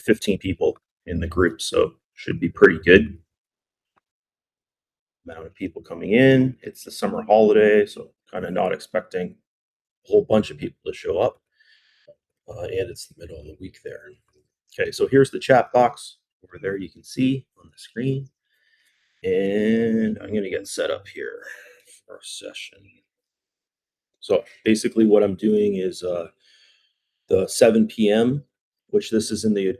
15 people in the group, so should be pretty good. Amount of people coming in. It's the summer holiday, so kind of not expecting a whole bunch of people to show up. And it's the middle of the week there. Okay, so here's the chat box over there. You can see on the screen. And I'm going to get set up here for our session. So basically what I'm doing is the 7 p.m., which this is in the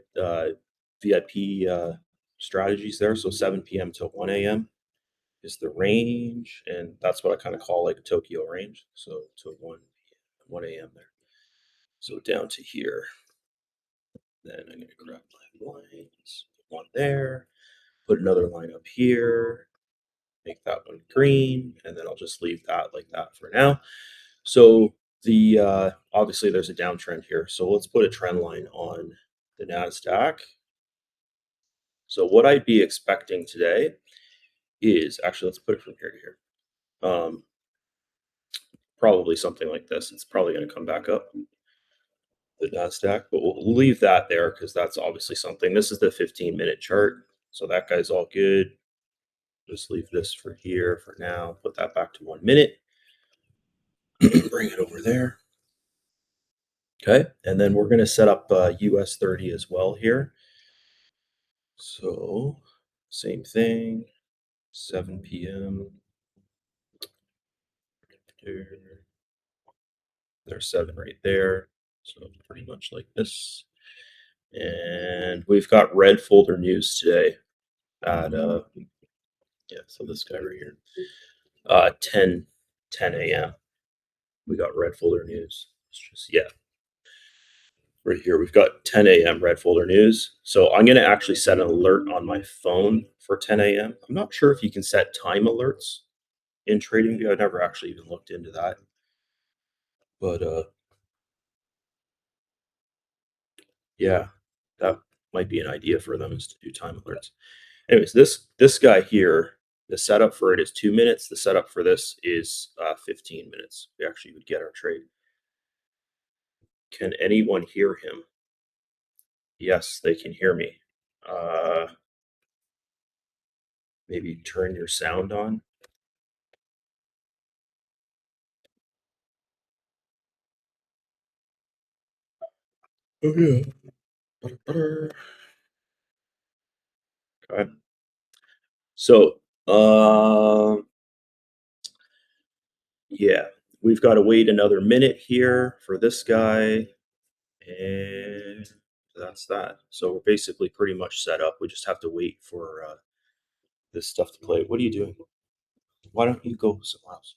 VIP strategies there. So 7 p.m. to 1 a.m. is the range. And that's what I kind of call like a Tokyo range. So to 1 a.m. there. So down to here. Then I'm going to grab my lines, put one there, put another line up here, make that one green, and then I'll just leave that like that for now. So the obviously there's a downtrend here. So let's put a trend line on the NASDAQ. So what I'd be expecting today is actually let's put it from here to here. Probably something like this. It's probably going to come back up the NASDAQ, but we'll leave that there because that's obviously something. This is the 15-minute chart. So that guy's all good. Just leave this for here for now. Put that back to 1 minute. Bring it over there. Okay, and then we're going to set up US30 as well here. So same thing, 7 p.m. There's 7 right there. So pretty much like this. And we've got red folder news today at so this guy right here. 10 a.m. We got red folder news. It's just right here we've got 10 a.m. red folder news. So I'm going to actually set an alert on my phone for 10 a.m. I'm not sure if you can set time alerts in TradingView. I've never actually even looked into that. But yeah, that might be an idea for them is to do time alerts. Anyways, this guy here, the setup for it is 2 minutes. The setup for this is 15 minutes. We actually would get our trade. Can anyone hear him? Yes, they can hear me. Maybe turn your sound on. Oh yeah. Okay. So, yeah, we've got to wait another minute here for this guy, and that's that. So we're basically pretty much set up. We just have to wait for this stuff to play. What are you doing? Why don't you go somewhere else?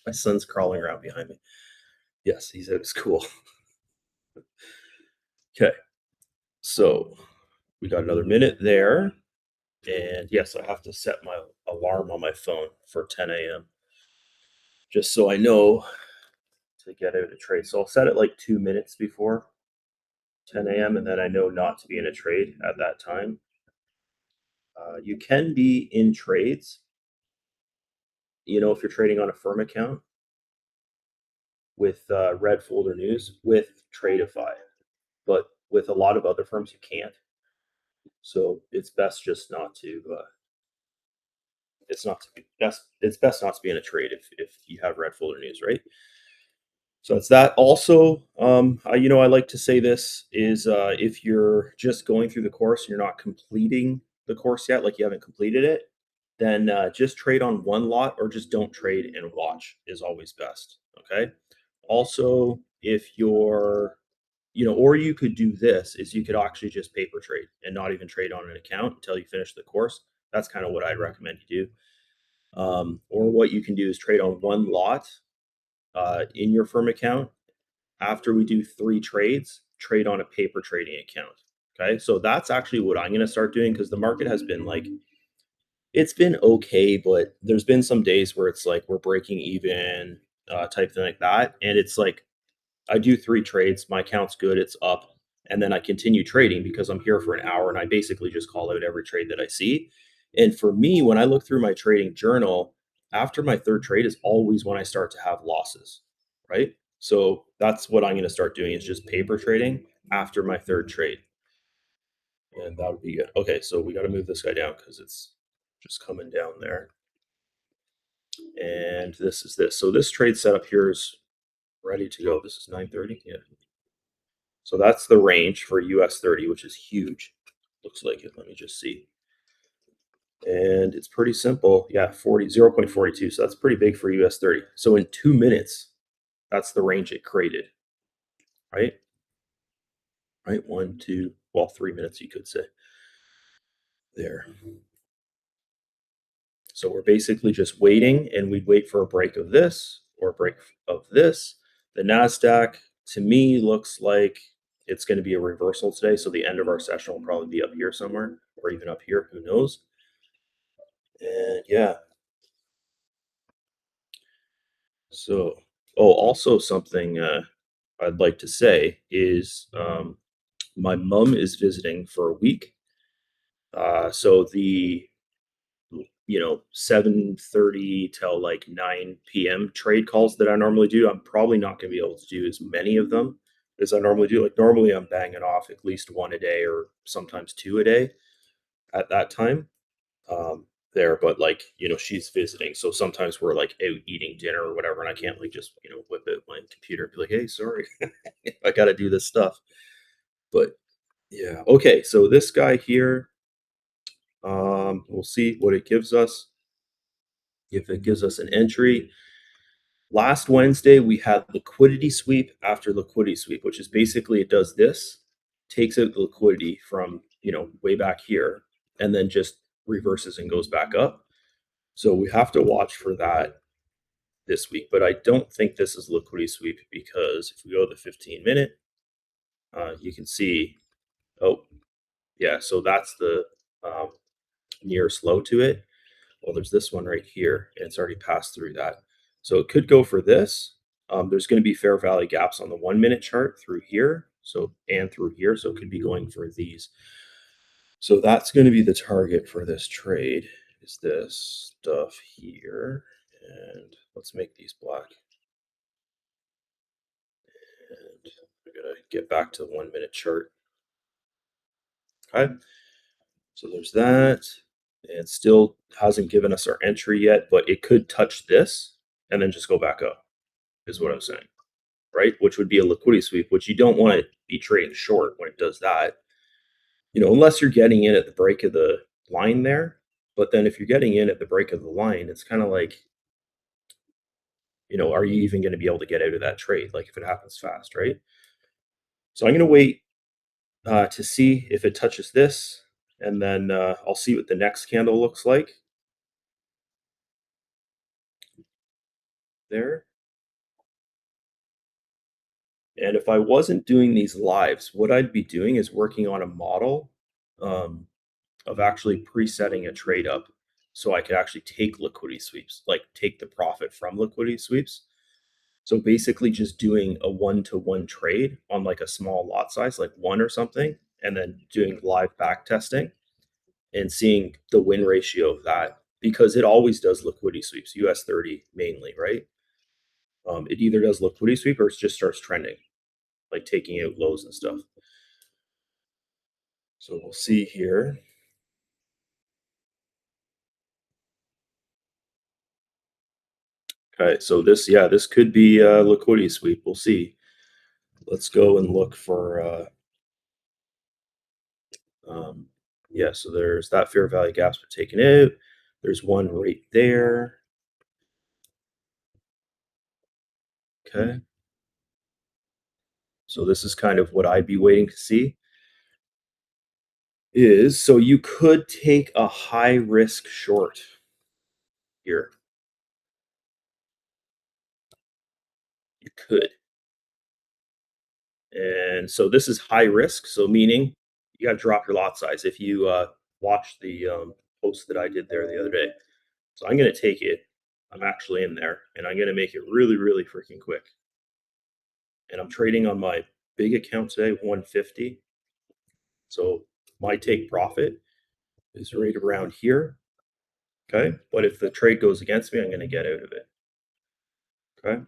My son's crawling around behind me. Yes, he said it's cool. Okay, so we got another minute there. And yes, I have to set my alarm on my phone for 10 a.m. just so I know to get out of trade. So I'll set it like 2 minutes before 10 a.m. and then I know not to be in a trade at that time. You can be in trades, if you're trading on a firm account with red folder news with Tradeify, but with a lot of other firms you can't. So it's best just not to. It's best not to be in a trade if you have red folder news, right? So it's that. Also, I like to say this is if you're just going through the course and you're not completing the course yet, like you haven't completed it, then just trade on one lot or just don't trade and watch is always best. Okay. Also, if you're, or you could do this is you could actually just paper trade and not even trade on an account until you finish the course. That's kind of what I'd recommend you do. Or what you can do is trade on one lot in your firm account. After we do 3 trades, trade on a paper trading account. Okay. So that's actually what I'm going to start doing because the market has been it's been okay, but there's been some days where it's like we're breaking even type thing like that. And it's like I do 3 trades, my account's good, it's up. And then I continue trading because I'm here for an hour and I basically just call out every trade that I see. And for me, when I look through my trading journal, after my 3rd trade is always when I start to have losses, right? So that's what I'm going to start doing is just paper trading after my third trade. And that would be good. Okay, so we got to move this guy down because it's just coming down there. And this is this. So this trade setup here is ready to go. This is 9:30. Yeah. So that's the range for US30, which is huge. Looks like it. Let me just see. And it's pretty simple. Yeah, 0.42. So that's pretty big for US30. So in 2 minutes, that's the range it created, right? Right? One, two, well, 3 minutes, you could say. There. So we're basically just waiting, and we'd wait for a break of this or a break of this. The NASDAQ to me looks like it's going to be a reversal today. So the end of our session will probably be up here somewhere or even up here. Who knows? And yeah. So, oh, also something I'd like to say is my mom is visiting for a week. So the 7:30 till like 9 p.m. trade calls that I normally do, I'm probably not going to be able to do as many of them as I normally do. Like normally I'm banging off at least one a day or sometimes two a day at that time. There, but like, she's visiting. So sometimes we're like out eating dinner or whatever, and I can't like just, whip out my computer and be like, hey, sorry, I gotta do this stuff. But yeah. Okay, so this guy here, we'll see what it gives us. If it gives us an entry, last Wednesday, we had liquidity sweep after liquidity sweep, which is basically it does this, takes out the liquidity from, way back here, and then just reverses and goes back up. So we have to watch for that this week. But I don't think this is liquidity sweep because if we go to the 15-minute, you can see, oh, yeah, so that's the um, nearest low to it. Well, there's this one right here, and it's already passed through that. So it could go for this. There's going to be fair value gaps on the 1 minute chart through here, so and through here. So it could be going for these. So that's going to be the target for this trade. Is this stuff here? And let's make these black. And I gotta get back to the 1 minute chart. Okay. So there's that. It still hasn't given us our entry yet, but it could touch this and then just go back up, is what I'm saying. Right? Which would be a liquidity sweep, which you don't want to be trading short when it does that. Unless you're getting in at the break of the line there. But then if you're getting in at the break of the line, it's kind of like, are you even going to be able to get out of that trade? Like if it happens fast, right? So I'm going to wait to see if it touches this, and then I'll see what the next candle looks like there. And if I wasn't doing these lives, what I'd be doing is working on a model um, of actually presetting a trade up so I could actually take liquidity sweeps, like take the profit from liquidity sweeps. So basically just doing a one-to-one trade on like a small lot size, like one or something, and then doing live back testing and seeing the win ratio of that because it always does liquidity sweeps, US30 mainly, right? It either does liquidity sweep or it just starts trending, like taking out lows and stuff. So we'll see here. Okay, so this could be a liquidity sweep. We'll see. Let's go and look for, um, yeah, so there's that fair value gaps been taken out. There's one right there. Okay. So this is kind of what I'd be waiting to see is so you could take a high risk short here. You could. And so this is high risk. So meaning you got to drop your lot size. If you watch the post that I did there the other day, so I'm going to take it. I'm actually in there, and I'm going to make it really, really freaking quick. And I'm trading on my big account today, 150. So my take profit is right around here. Okay, but if the trade goes against me, I'm going to get out of it. Okay.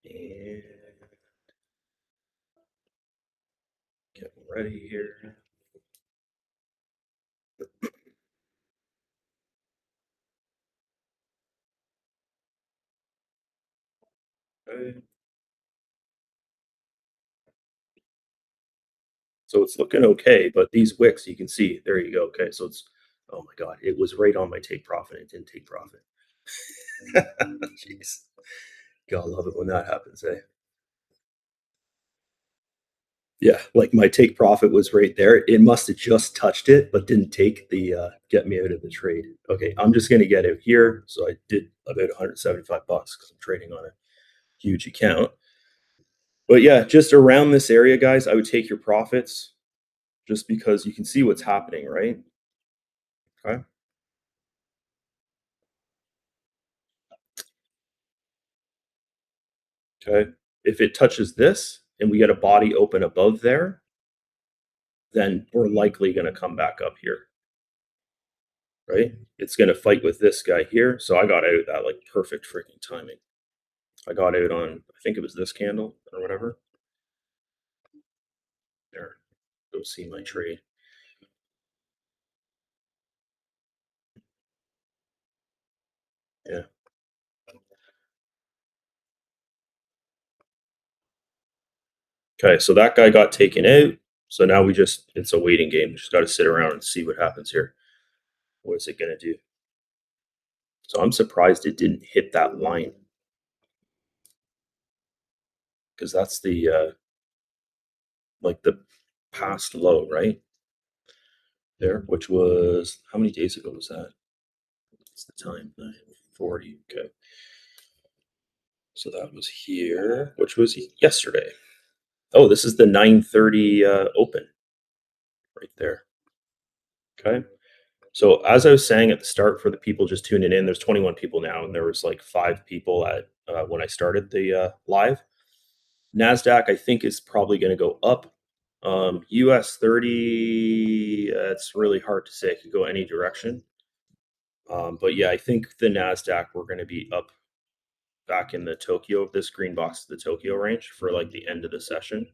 And getting ready here. Okay. So it's looking okay, but these wicks, you can see, there you go. Okay, so it's, oh my God, it was right on my take profit. It didn't take profit. Jeez. Gotta love it when that happens, eh? Yeah, like my take profit was right there. It must have just touched it, but didn't take the get me out of the trade. Okay, I'm just gonna get out here. So I did about 175 bucks because I'm trading on a huge account. But yeah, just around this area, guys, I would take your profits just because you can see what's happening, right? Okay. Okay. If it touches this and we get a body open above there, then we're likely going to come back up here, right? It's going to fight with this guy here. So I got out of that like perfect freaking timing. I got out on, I think it was this candle or whatever. There, go see my trade. Yeah. Okay. So that guy got taken out. So now it's a waiting game. We just got to sit around and see what happens here. What is it going to do? So I'm surprised it didn't hit that line because that's the like the past low, right? There, which was how many days ago was that? What's the time? 9:40. Okay. So that was here, which was yesterday. Oh, this is the 9:30 open right there. Okay. So as I was saying at the start for the people just tuning in, there's 21 people now, and there was like 5 people at when I started the live. Nasdaq, I think, is probably going to go up. US30, it's really hard to say. It could go any direction. But yeah, I think the Nasdaq we're going to be up back in the Tokyo, this green box, the Tokyo range for like the end of the session.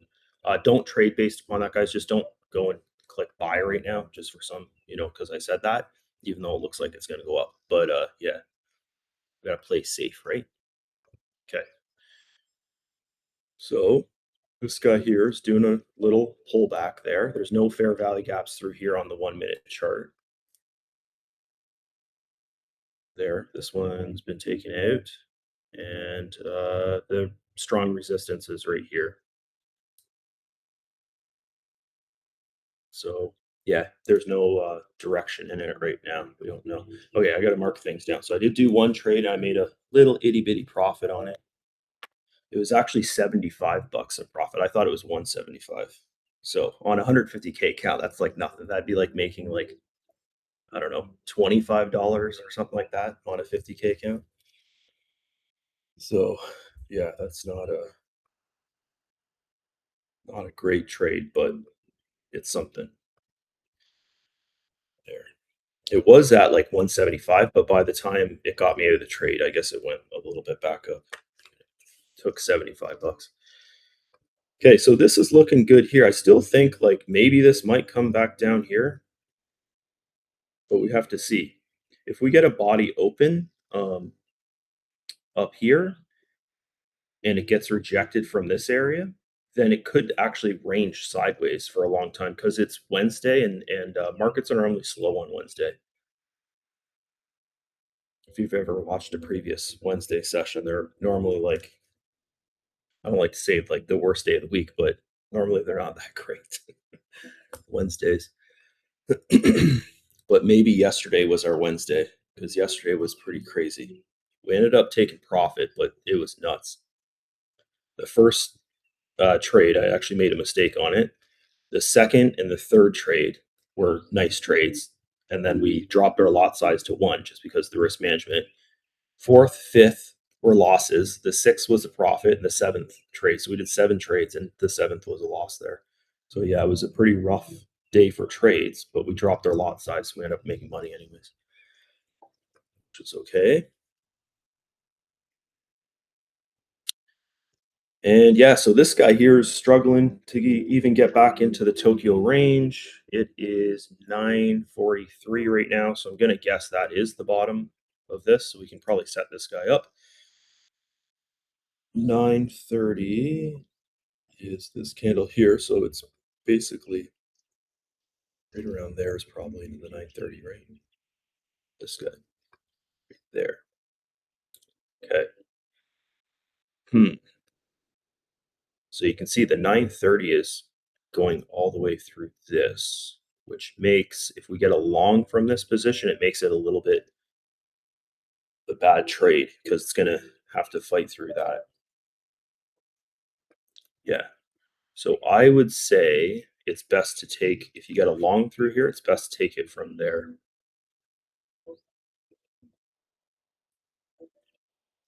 Don't trade based upon that, guys. Just don't go and click buy right now, just for some, because I said that, even though it looks like it's going to go up. But yeah, we got to play safe, right? Okay. So this guy here is doing a little pullback there. There's no fair value gaps through here on the 1 minute chart. There, this one's been taken out, and the strong resistance is right here. So yeah, there's no direction in it right now. We don't know. Okay, I got to mark things down. So I did do one trade. I made a little itty bitty profit on it. It was actually 75 bucks of profit. I thought it was 175. So on 150K account, that's like nothing. That'd be like making like, I don't know, $25 or something like that on a 50K account. So yeah, that's not a great trade, but it's something there. It was at like 175, but by the time it got me out of the trade, I guess it went a little bit back up. Took 75 bucks. Okay, so this is looking good here. I still think like maybe this might come back down here, but we have to see. If we get a body open up here and it gets rejected from this area, then it could actually range sideways for a long time because it's Wednesday and markets are normally slow on Wednesday. If you've ever watched a previous Wednesday session, they're normally like, I don't like to say like the worst day of the week, but normally they're not that great. Wednesdays. But maybe yesterday was our Wednesday because yesterday was pretty crazy. We ended up taking profit, but it was nuts. The first trade, I actually made a mistake on it. The second and the third trade were nice trades. And then we dropped our lot size to one just because of the risk management. Fourth, fifth were losses. The sixth was a profit, and the seventh trade. So we did 7 trades, and the seventh was a loss there. So yeah, it was a pretty rough day for trades, but we dropped our lot size, so we ended up making money anyways, which is okay. And yeah, so this guy here is struggling to even get back into the Tokyo range. It is 943 right now, so I'm going to guess that is the bottom of this. So we can probably set this guy up. 930 is this candle here, so it's basically right around there is probably in the 930, right? This guy there. Okay. Hmm. So you can see the 930 is going all the way through this, which makes, if we get a long from this position, it makes it a little bit a bad trade because it's going to have to fight through that. Yeah. So I would say it's best to take, if you get a long through here, it's best to take it from there.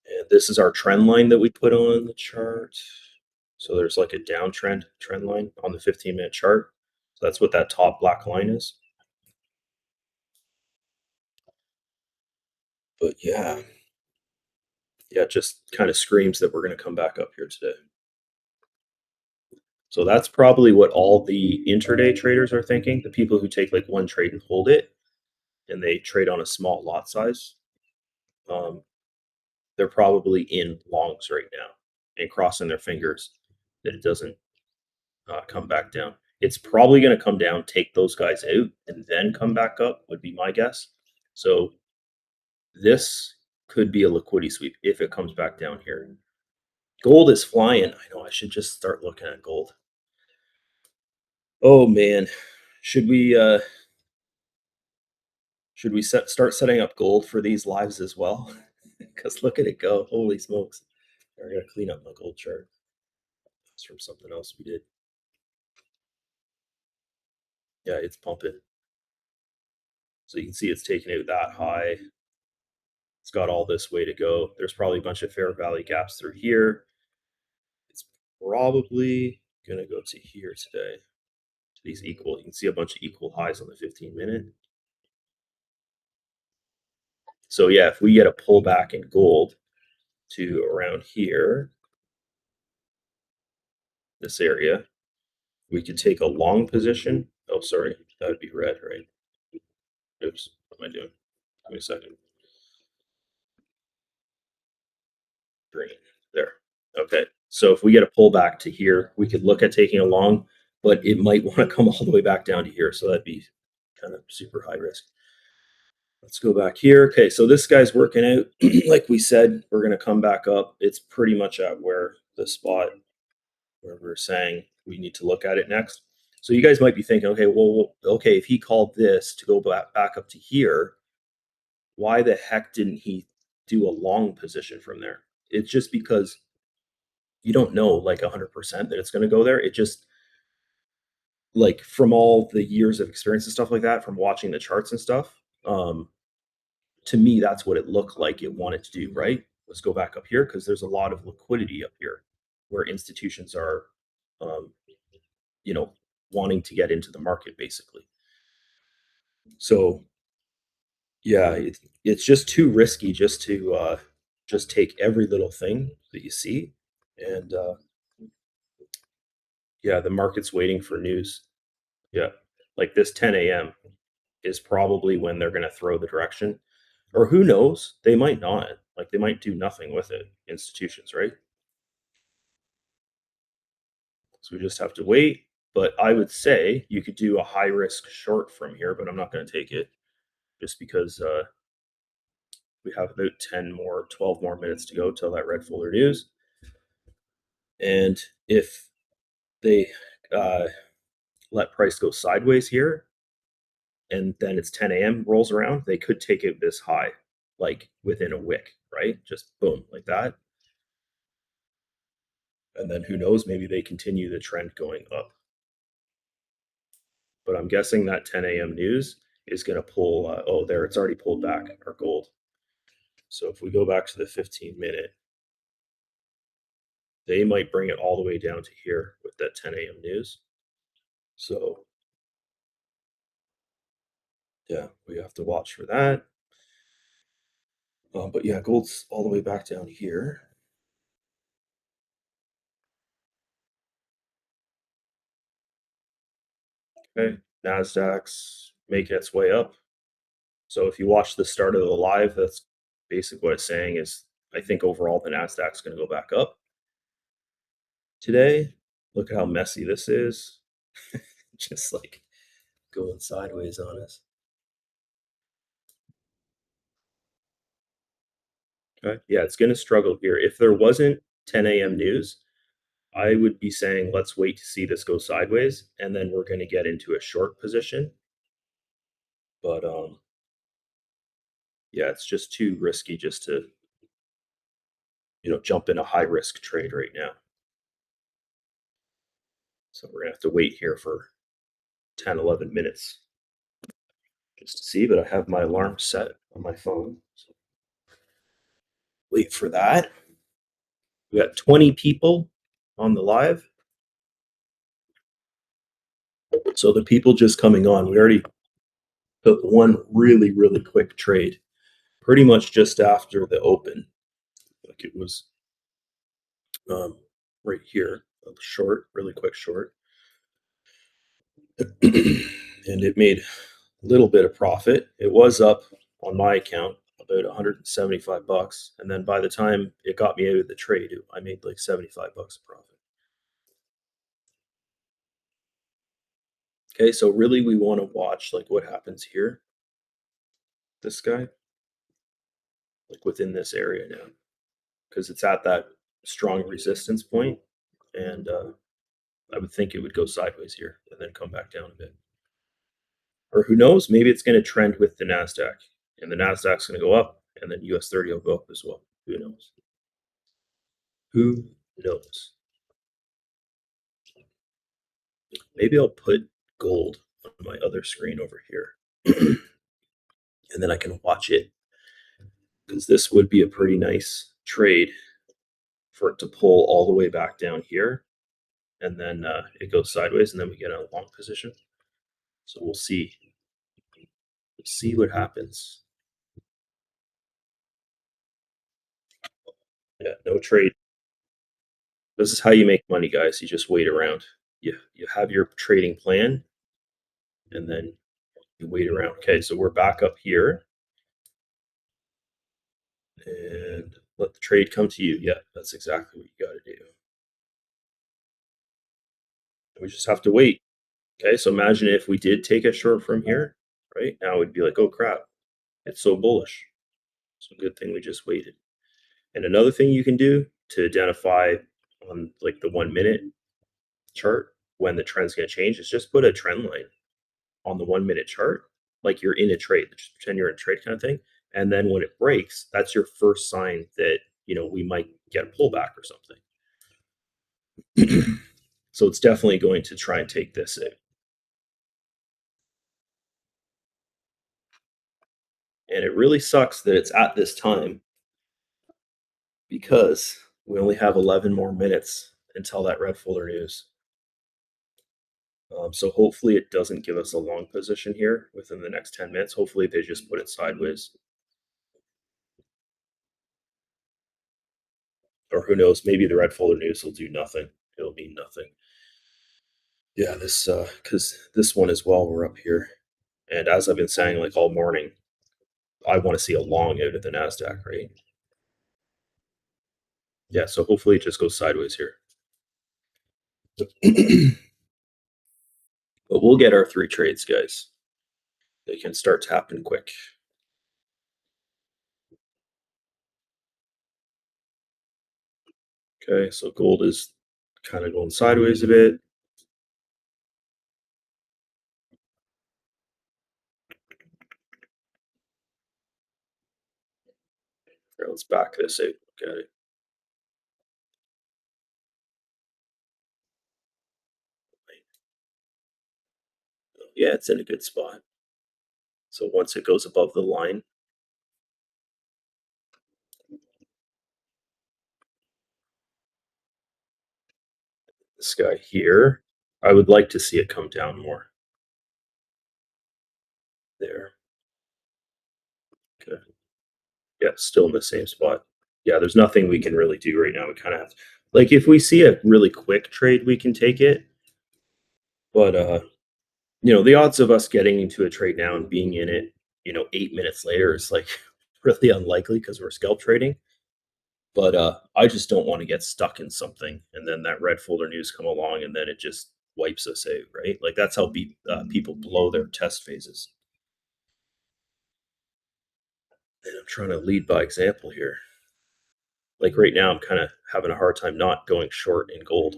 And this is our trend line that we put on the chart. So there's like a downtrend trend line on the 15-minute chart. So that's what that top black line is. But yeah, it just kind of screams that we're going to come back up here today. So that's probably what all the intraday traders are thinking. The people who take like one trade and hold it, and they trade on a small lot size, um, they're probably in longs right now and crossing their fingers that it doesn't come back down. It's probably going to come down, take those guys out, and then come back up, would be my guess. So this could be a liquidity sweep if it comes back down here. Gold is flying. I know I should just start looking at gold. Oh man, should we start setting up gold for these lives as well? Because look at it go! Holy smokes! I gotta clean up my gold chart. It's from something else we did. Yeah, it's pumping. So you can see it's taking out that high. It's got all this way to go. There's probably a bunch of fair value gaps through here. It's probably gonna go to here today. To these equal. You can see a bunch of equal highs on the 15-minute. So yeah, if we get a pullback in gold to around here, this area, we could take a long position. Oh, sorry, that would be red, right? Oops, what am I doing? Give me a second. Green. There. Okay. So if we get a pullback to here, we could look at taking a long, but it might want to come all the way back down to here. So that'd be kind of super high risk. Let's go back here. Okay, so this guy's working out. Like we said, we're going to come back up. It's pretty much at where the spot where we're saying we need to look at it next. So you guys might be thinking, okay, well, okay, if he called this to go back up to here, why the heck didn't he do a long position from there? It's just because you don't know like 100% that it's going to go there. It just, like, from all the years of experience and stuff like that, from watching the charts and stuff, to me, that's what it looked like it wanted to do, right? Let's go back up here because there's a lot of liquidity up here where institutions are, um, you know, wanting to get into the market basically. So yeah, it's just too risky just to just take every little thing that you see, and yeah, the market's waiting for news. Yeah, like this 10 a.m. is probably when they're going to throw the direction, or who knows? They might not. Like they might do nothing with it. Institutions, right? So we just have to wait. But I would say you could do a high risk short from here, but I'm not going to take it just because we have about 10 more, 12 more minutes to go till that red folder news. And if they uh, let price go sideways here and then it's 10 a.m. rolls around, they could take it this high, like within a wick, right? Just boom, like that. And then who knows, maybe they continue the trend going up. But I'm guessing that 10 a.m. news is going to pull, oh, there, it's already pulled back our gold. So if we go back to the 15-minute, they might bring it all the way down to here with that 10 a.m. news. So yeah, we have to watch for that. But yeah, gold's all the way back down here. Okay, Nasdaq's making its way up. So if you watch the start of the live, that's basically what it's saying is I think overall the Nasdaq's going to go back up today. Look at how messy this is. Just like going sideways on us. Okay. Yeah, it's going to struggle here. If there wasn't 10 a.m. news, I would be saying let's wait to see this go sideways, and then we're going to get into a short position. But yeah, it's just too risky just to jump in a high risk trade right now. So we're gonna have to wait here for 10, 11 minutes just to see. But I have my alarm set on my phone. So wait for that. We got 20 people on the live. So the people just coming on, we already took one really, really quick trade pretty much just after the open. Like it was right here, a short, really quick short. And it made a little bit of profit. It was up on my account about 175 bucks. And then by the time it got me out of the trade, I made like 75 bucks of profit. Okay, so really we want to watch like what happens here. This guy, like within this area now, because it's at that strong resistance point, and I would think it would go sideways here and then come back down a bit. Or who knows, maybe it's going to trend with the NASDAQ, and the NASDAQ's going to go up, and then US30 will go up as well. Who knows? Who knows? Maybe I'll put gold on my other screen over here, and then I can watch it, because this would be a pretty nice trade for it to pull all the way back down here, and then it goes sideways, and then we get a long position. So we'll see. We'll see what happens. Yeah, no trade. This is how you make money, guys. You just wait around. You have your trading plan, and then you wait around. Okay, so we're back up here, and let the trade come to you. Yeah, that's exactly what you got to do. We just have to wait. Okay, so imagine if we did take a short from here, right? Now we'd be like, oh crap, it's so bullish. So good thing we just waited. And another thing you can do to identify on like the 1 minute chart when the trend's going to change is just put a trend line on the 1 minute chart, like you're in a trade, just pretend you're in a trade kind of thing. And then when it breaks, that's your first sign that we might get a pullback or something. So it's definitely going to try and take this in. And it really sucks that it's at this time, because we only have 11 more minutes until that red folder news. So hopefully it doesn't give us a long position here within the next 10 minutes. Hopefully they just put it sideways. Or who knows, maybe the red folder news will do nothing. It'll mean nothing. Yeah, this because this one as well, we're up here. And as I've been saying like all morning, I want to see a long out of the NASDAQ, right? Yeah, so hopefully it just goes sideways here. But we'll get our 3 trades, guys. They can start tapping quick. Okay, so gold is kind of going sideways a bit. Here, let's back this out. Look at it. Yeah, it's in a good spot. So once it goes above the line, this guy here, I would like to see it come down more. There. Okay. Yeah, still in the same spot. Yeah, there's nothing we can really do right now. We kind of have to, like, if we see a really quick trade, we can take it. But the odds of us getting into a trade now and being in it, 8 minutes later is like really unlikely because we're scalp trading. But I just don't want to get stuck in something and then that red folder news come along and then it just wipes us out, right? Like that's how people blow their test phases. And I'm trying to lead by example here. Like right now, I'm kind of having a hard time not going short in gold.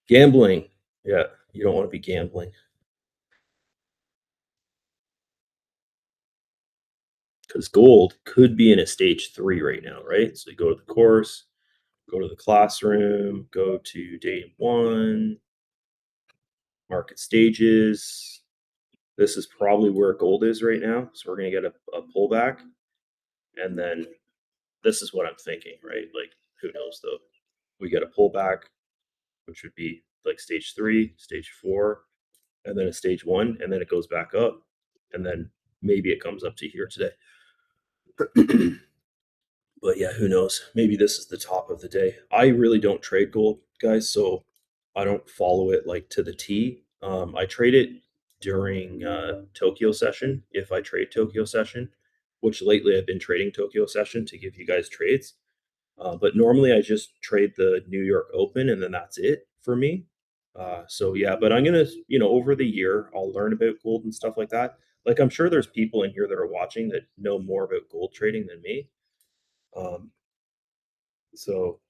Gambling, yeah, you don't want to be gambling because gold could be in a stage three right now, right? So you go to the course, go to the classroom, go to day one, market stages. This is probably where gold is right now. So we're going to get a pullback. And then this is what I'm thinking, right? Like, who knows though? We get a pullback, which would be like stage three, stage four, and then a stage one, and then it goes back up. And then maybe it comes up to here today. But yeah, who knows? Maybe this is the top of the day. I really don't trade gold, guys, so I don't follow it like to the T. I trade it during Tokyo session if I trade Tokyo session, which lately I've been trading Tokyo session to give you guys trades. But normally I just trade the New York Open and then that's it for me. So yeah, but I'm gonna, over the year, I'll learn about gold and stuff like that. Like I'm sure there's people in here that are watching that know more about gold trading than me. Um, so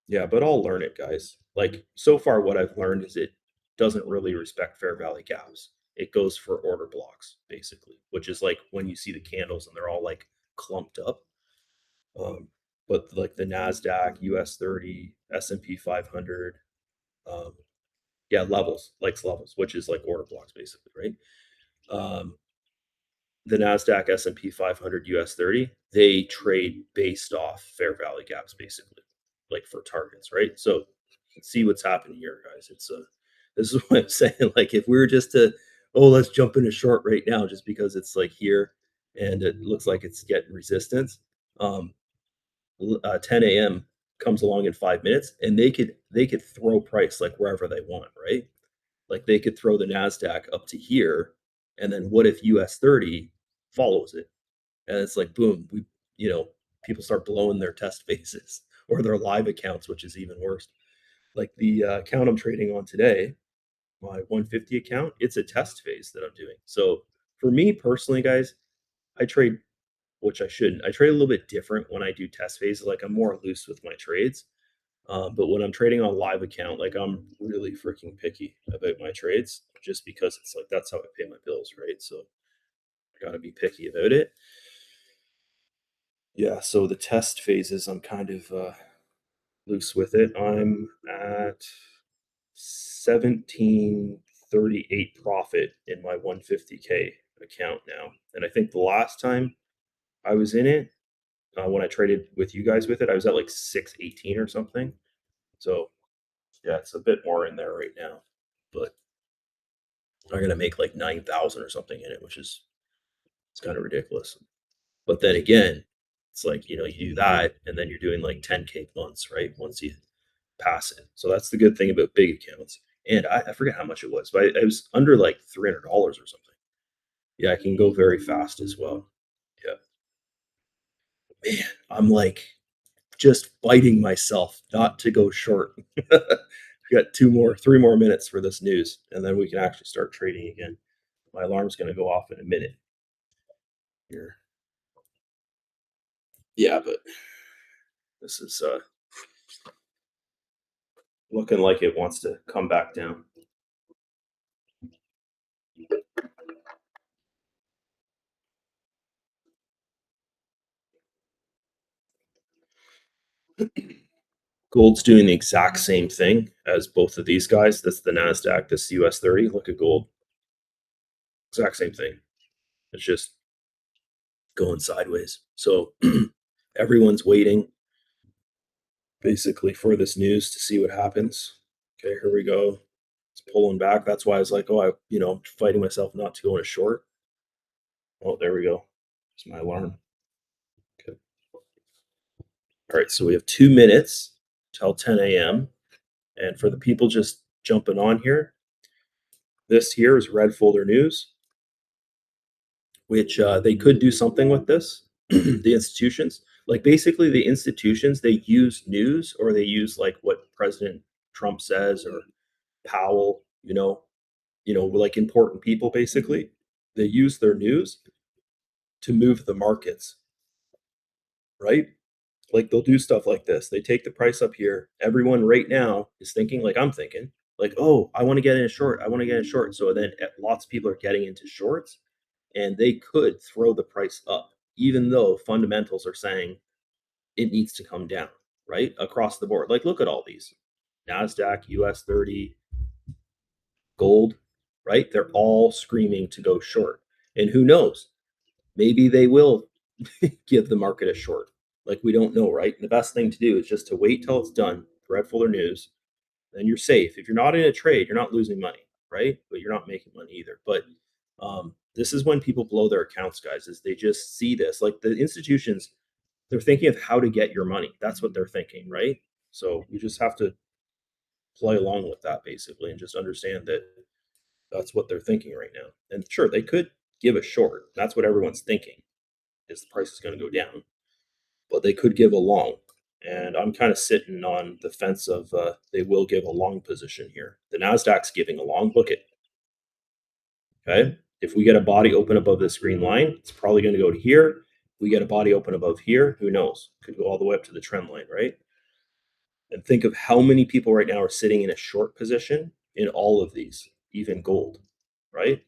yeah, but I'll learn it, guys. Like so far, what I've learned is it doesn't really respect fair value gaps. It goes for order blocks, basically, which is like when you see the candles and they're all like clumped up. Um, but like the Nasdaq, US30, S&P 500, um, yeah, levels, likes levels, which is like order blocks, basically, right? Um, the Nasdaq S&P 500 US30, they trade based off fair value gaps, basically, like for targets, right? So see what's happening here, guys. This is what I'm saying. Like if we were just to, oh, let's jump in a short right now, just because it's like here and it looks like it's getting resistance. Um, 10 a.m. comes along in 5 minutes, and they could throw price like wherever they want, right? Like they could throw the Nasdaq up to here, and then what if US30 follows it? And it's like boom, you know people start blowing their test bases or their live accounts, which is even worse. Like the account I'm trading on today, my 150 account, it's a test phase that I'm doing. So for me personally, guys, I trade, which I shouldn't. I trade a little bit different when I do test phases. Like I'm more loose with my trades. But when I'm trading on live account, like I'm really freaking picky about my trades just because it's like that's how I pay my bills, right? So I got to be picky about it. Yeah. So the test phases, I'm kind of loose with it. I'm at 1738 profit in my 150K account now. And I think the last time I was in it, when I traded with you guys with it, I was at like 618 or something. So yeah, it's a bit more in there right now, but I'm gonna make like 9,000 or something in it, which is it's kind of ridiculous. But then again, it's like you do that, and then you're doing like 10K months, right? Once you pass it, so that's the good thing about big accounts. And I forget how much it was, but it was under like $300 or something. Yeah, I can go very fast as well. Yeah, man, I'm like just fighting myself not to go short. We got 3 more minutes for this news, and then we can actually start trading again. My alarm's going to go off in a minute here. Yeah, but this is looking like it wants to come back down. Gold's doing the exact same thing as both of these guys. That's the Nasdaq. This US30. Look at gold. Exact same thing. It's just going sideways. So everyone's waiting basically for this news to see what happens. Okay, here we go. It's pulling back. That's why I was like, oh, fighting myself not to go in a short. Oh, there we go. It's my alarm. Okay. All right, so we have 2 minutes till 10 a.m. And for the people just jumping on here, This here is red folder news, which they could do something with this. The institutions, like basically the institutions, they use news or they use like what President Trump says or Powell, like important people basically. They use their news to move the markets, right? Like they'll do stuff like this. They take the price up here. Everyone right now is thinking like I'm thinking, like, oh, I want to get in a short. I want to get in a short. So then lots of people are getting into shorts and they could throw the price up, even though fundamentals are saying it needs to come down, right? Across the board. Like, look at all these NASDAQ, US30, gold, right? They're all screaming to go short. And who knows? Maybe they will give the market a short. Like, we don't know, right? And the best thing to do is just to wait till it's done, red folder news, then you're safe. If you're not in a trade, you're not losing money, right? But you're not making money either. But this is when people blow their accounts, guys, is they just see this. Like the institutions, they're thinking of how to get your money. That's what they're thinking, right? So you just have to play along with that basically and just understand that that's what they're thinking right now. And sure, they could give a short. That's what everyone's thinking is the price is going to go down, but they could give a long. And I'm kind of sitting on the fence of they will give a long position here. The Nasdaq's giving a long. Look at okay. If we get a body open above this green line, it's probably going to go to here. We get a body open above here. Who knows? Could go all the way up to the trend line, right? And think of how many people right now are sitting in a short position in all of these, even gold, right?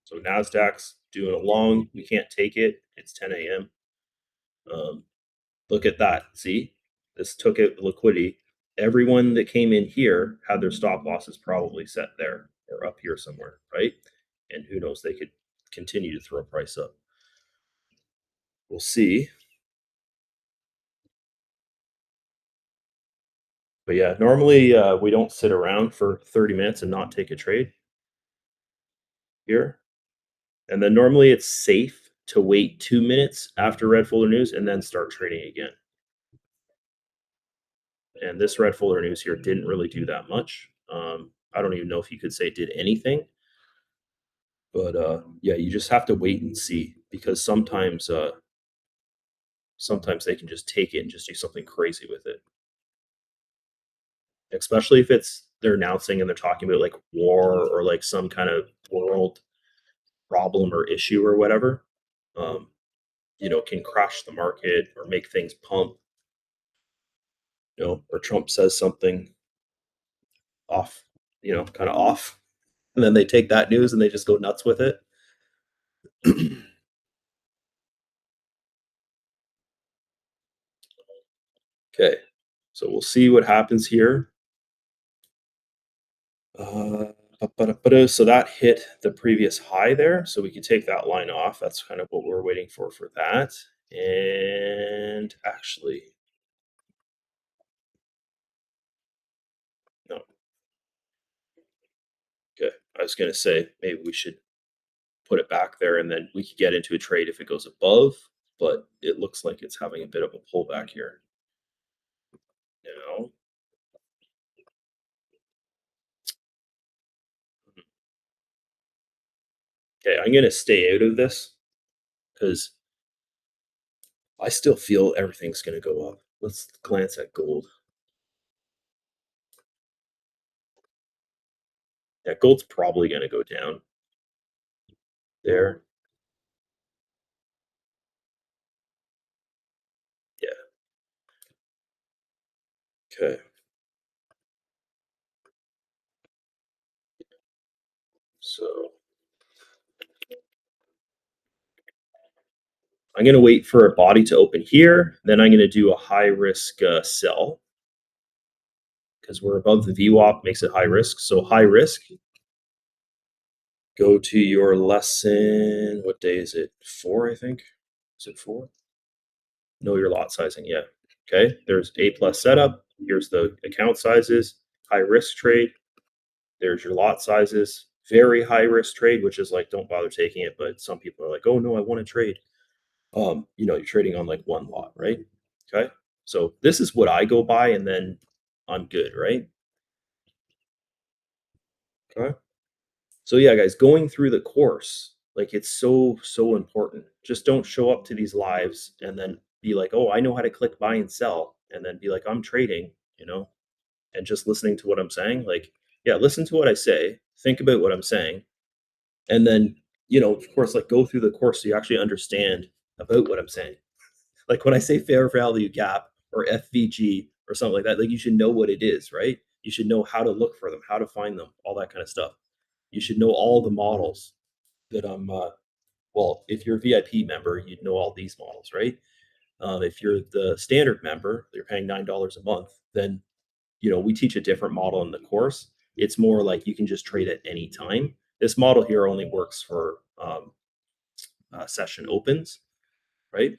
So Nasdaq's doing a long. We can't take it. It's 10 a.m. Um, Look at that. See, this took out liquidity. Everyone that came in here had their stop losses probably set there or up here somewhere, right? And who knows, they could continue to throw price up. We'll see. But yeah, normally we don't sit around for 30 minutes and not take a trade here. And then normally it's safe to wait 2 minutes after red folder news and then start trading again. And this red folder news here didn't really do that much. I don't even know if you could say it did anything, but yeah, you just have to wait and see because sometimes they can just take it and just do something crazy with it. Especially if it's they're announcing and they're talking about like war or like some kind of world problem or issue or whatever. Um, can crash the market or make things pump. Or Trump says something off, kind of off, and then they take that news and they just go nuts with it. Okay, so we'll see what happens here. So that hit the previous high there, so we can take that line off. That's kind of what we're waiting for that. And actually, no, okay. I was gonna say maybe we should put it back there, and then we could get into a trade if it goes above. But it looks like it's having a bit of a pullback here now. Okay, I'm gonna stay out of this because I still feel everything's gonna go up. Let's glance at gold. Yeah, gold's probably gonna go down there. Yeah. Okay. So I'm going to wait for a body to open here. Then I'm going to do a high risk sell because we're above the VWAP, makes it high risk. So high risk, go to your lesson. What day is it? 4, I think. Is it 4? Know your lot sizing. Yeah. Okay. There's A plus setup. Here's the account sizes. High risk trade. There's your lot sizes. Very high risk trade, which is like don't bother taking it. But some people are like, oh no, I want to trade. You're trading on like one lot, right? Okay. So this is what I go by, and then I'm good, right? Okay. So yeah, guys, going through the course, like it's so important. Just don't show up to these lives and then be like, "Oh, I know how to click buy and sell," and then be like, "I'm trading," you know, and just listening to what I'm saying. Like, yeah, listen to what I say, think about what I'm saying, and then, of course, like go through the course so you actually understand about what I'm saying. Like when I say fair value gap or FVG or something like that, like you should know what it is, right? You should know how to look for them, how to find them, all that kind of stuff. You should know all the models that well, if you're a VIP member, you'd know all these models, right? If you're the standard member, you're paying $9 a month, then, we teach a different model in the course. It's more like you can just trade at any time. This model here only works for session opens, right?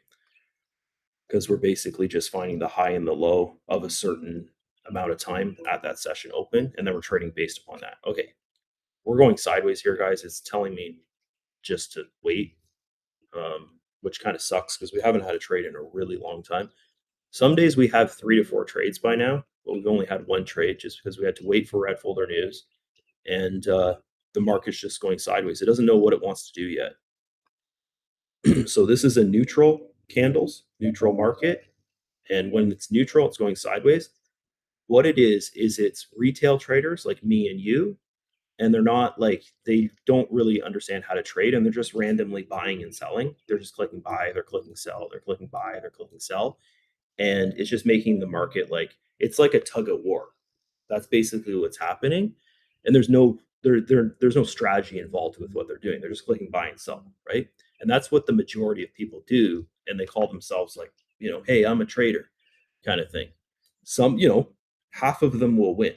Because we're basically just finding the high and the low of a certain amount of time at that session open, and then we're trading based upon that. Okay, we're going sideways here, guys. It's telling me just to wait, which kind of sucks because we haven't had a trade in a really long time. Some days we have 3 to 4 trades by now, but we've only had one trade just because we had to wait for red folder news, and the market's just going sideways. It doesn't know what it wants to do yet. So this is a neutral candles, neutral market, and when it's neutral, it's going sideways. What it is it's retail traders like me and you, and they're not like they don't really understand how to trade, and they're just randomly buying and selling. They're just clicking buy, they're clicking sell, they're clicking buy, they're clicking sell, and it's just making the market like it's like a tug of war. That's basically what's happening, and there's no strategy involved with what they're doing. They're just clicking buy and sell, right? And that's what the majority of people do, and they call themselves like, hey, I'm a trader, kind of thing. Some, half of them will win.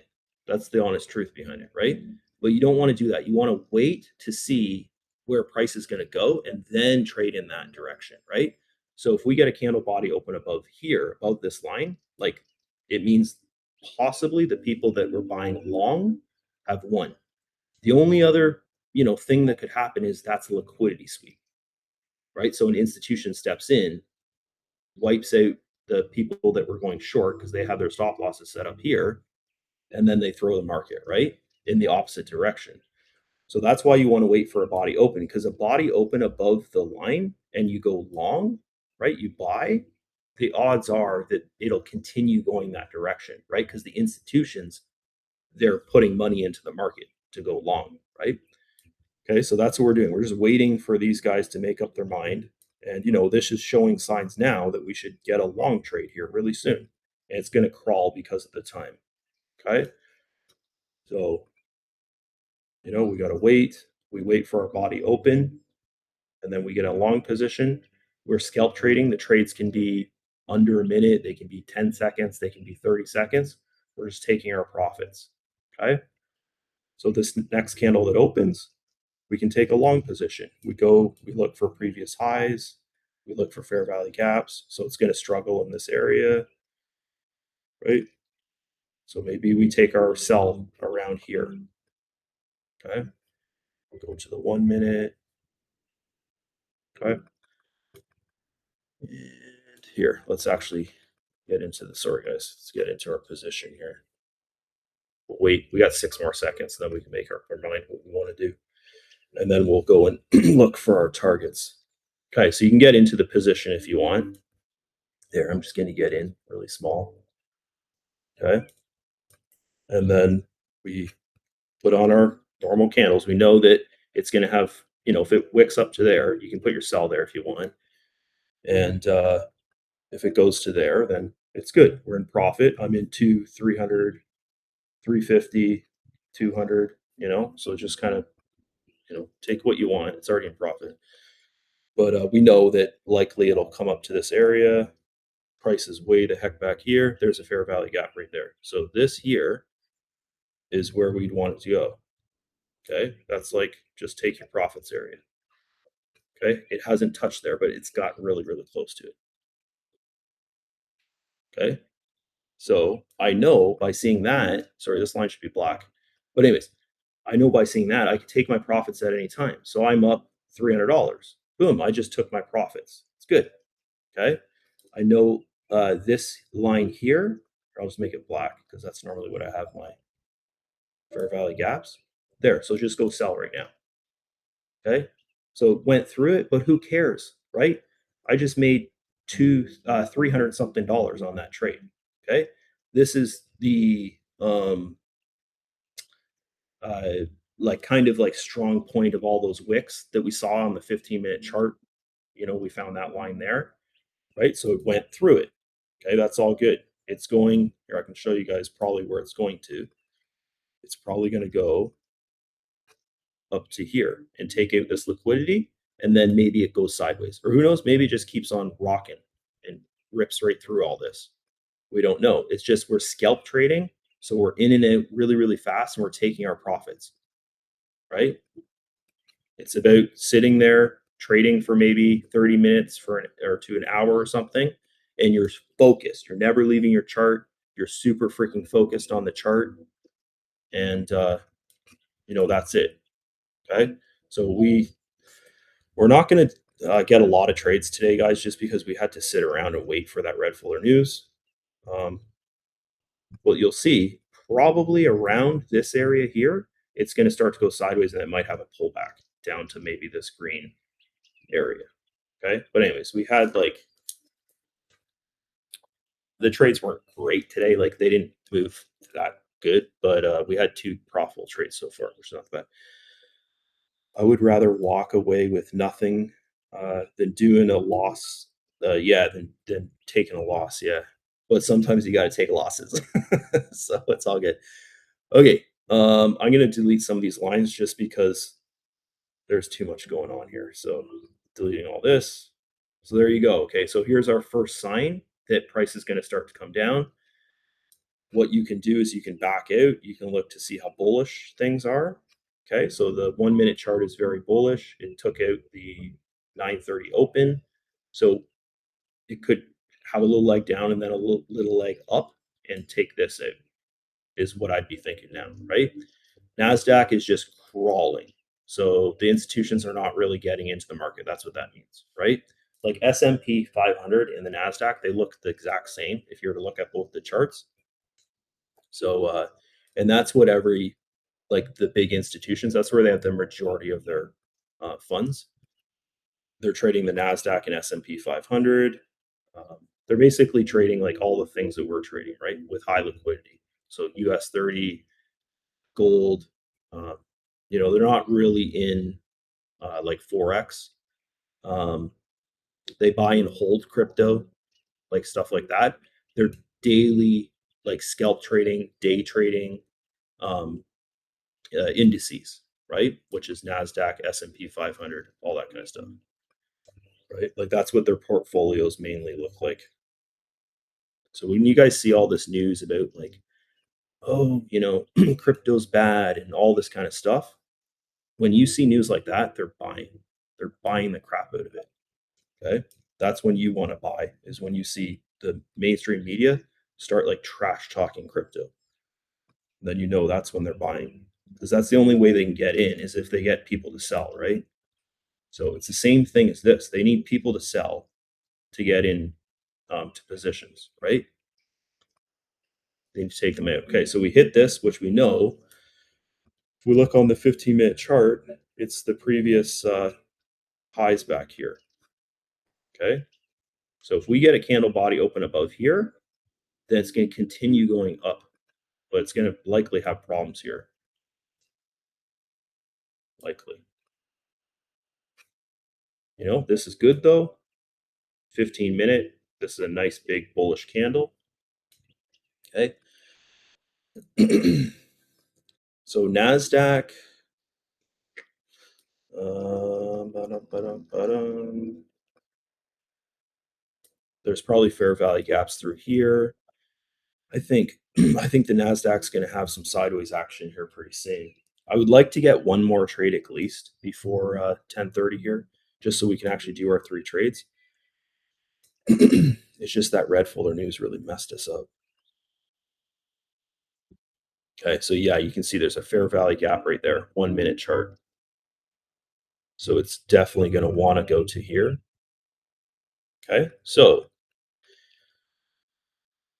That's the honest truth behind it, right? But you don't want to do that. You want to wait to see where price is going to go and then trade in that direction, right? So if we get a candle body open above here, above this line, like it means possibly the people that were buying long have won. The only other, thing that could happen is that's a liquidity sweep, right? So an institution steps in, wipes out the people that were going short because they have their stop losses set up here, and then they throw the market, right, in the opposite direction. So that's why you want to wait for a body open, because a body open above the line and you go long, right? You buy, the odds are that it'll continue going that direction, right? Because the institutions, they're putting money into the market to go long, right? Okay, so that's what we're doing. We're just waiting for these guys to make up their mind. And, this is showing signs now that we should get a long trade here really soon. And it's going to crawl because of the time. Okay. So, we got to wait. We wait for our body open, and then we get a long position. We're scalp trading. The trades can be under a minute, they can be 10 seconds, they can be 30 seconds. We're just taking our profits. Okay. So, this next candle that opens, we can take a long position. We look for previous highs, we look for fair value gaps. So it's going to struggle in this area, right? So maybe we take our sell around here. Okay. We'll go to the 1 minute. Okay. And here, let's actually get into the, sorry guys, let's get into our position here. We'll wait, we got 6 more seconds, and then we can make our mind what we want to do. And then we'll go and look for our targets. Okay, so you can get into the position if you want. There, I'm just going to get in really small. Okay. And then we put on our normal candles. We know that it's going to have, if it wicks up to there, you can put your sell there if you want. And if it goes to there, then it's good. We're in profit. I'm into 300, 350, 200, so just kind of, take what you want. It's already in profit. But we know that likely it'll come up to this area. Price is way the heck back here. There's a fair value gap right there. So this here is where we'd want it to go. Okay. That's like just take your profits area. Okay. It hasn't touched there, but it's gotten really, really close to it. Okay. So I know by seeing that, sorry, this line should be black. But, anyways, I know by seeing that I can take my profits at any time. So I'm up $300. Boom. I just took my profits. It's good. Okay. I know this line here, I'll just make it black because that's normally what I have my fair value gaps. There, so just go sell right now. Okay. So it went through it, but who cares, right? I just made 300 something dollars on that trade. Okay. This is the uh like kind of like strong point of all those wicks that we saw on the 15-minute chart. We found that line there, right? So it went through it. Okay, that's all good. It's going here. I can show you guys probably where it's going to. It's probably going to go up to here and take out this liquidity, and then maybe it goes sideways, or who knows, maybe it just keeps on rocking and rips right through all this. We don't know. It's just we're scalp trading, so we're in and out really, really fast, and we're taking our profits, right? It's about sitting there trading for maybe 30 minutes or to an hour or something, and you're focused. You're never leaving your chart. You're super freaking focused on the chart, and that's it. Okay, so we're not going to get a lot of trades today, guys, just because we had to sit around and wait for that red folder news. Um, what you'll see probably around this area here, it's going to start to go sideways, and it might have a pullback down to maybe this green area. Okay, but anyways, we had like the trades weren't great today. Like they didn't move that good, but we had two profitable trades so far, which is not bad. I would rather walk away with nothing than doing a loss. Yeah, than taking a loss. Yeah, but sometimes you got to take losses, so it's all good. Okay, I'm gonna delete some of these lines just because there's too much going on here. So deleting all this. So there you go. Okay, so here's our first sign that price is going to start to come down. What you can do is you can back out. You can look to see how bullish things are. Okay, so the 1 minute chart is very bullish. It took out the 930 open. So it could have a little leg down and then a little leg up and take this out, is what I'd be thinking now, right? NASDAQ is just crawling. So the institutions are not really getting into the market. That's what that means, right? Like S&P 500 and the NASDAQ, they look the exact same if you were to look at both the charts. So, and that's what every, like the big institutions, that's where they have the majority of their funds. They're trading the NASDAQ and S&P 500. They're basically trading like all the things that we're trading, right? With high liquidity. So US30, gold, uh, they're not really in like Forex. Um, they buy and hold crypto, like stuff like that. They're daily, like scalp trading, day trading, um, indices, right? Which is Nasdaq, S&P 500, all that kind of stuff, right? Like that's what their portfolios mainly look like. So when you guys see all this news about like, oh, crypto's bad and all this kind of stuff, when you see news like that, they're buying. They're buying the crap out of it. Okay, that's when you want to buy. Is when you see the mainstream media start like trash talking crypto. Then that's when they're buying, because that's the only way they can get in is if they get people to sell, right? So it's the same thing as this. They need people to sell to get in to positions, right? They need to take them out. Okay, so we hit this, which we know. If we look on the 15-minute chart, it's the previous highs back here. Okay, so if we get a candle body open above here, then it's going to continue going up, but it's going to likely have problems here. Likely. This is good though. 15-minute. This is a nice big bullish candle. Okay. So NASDAQ. There's probably fair value gaps through here. I think the NASDAQ's going to have some sideways action here pretty soon. I would like to get one more trade at least before 10:30 here, just so we can actually do our 3 trades. It's just that red folder news really messed us up. Okay, so yeah, you can see there's a fair value gap right there, 1 minute chart. So it's definitely going to want to go to here. Okay, so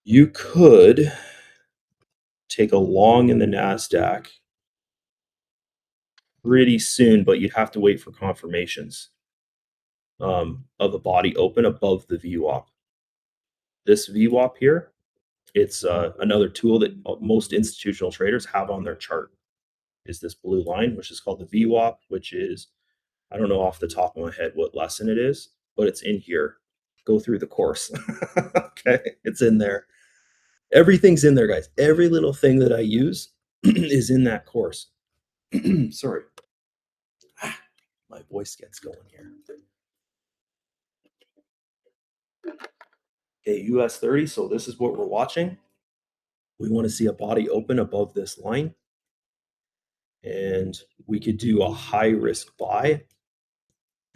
you could take a long in the NASDAQ pretty soon, but you'd have to wait for confirmations of a body open above the VWAP. This VWAP here, it's another tool that most institutional traders have on their chart. Is this blue line, which is called the VWAP, which is, I don't know off the top of my head what lesson it is, but it's in here. Go through the course. Okay, it's in there. Everything's in there, guys. Every little thing that I use is in that course. Sorry, my voice gets going here. Okay, US30. So this is what we're watching. We want to see a body open above this line, and we could do a high risk buy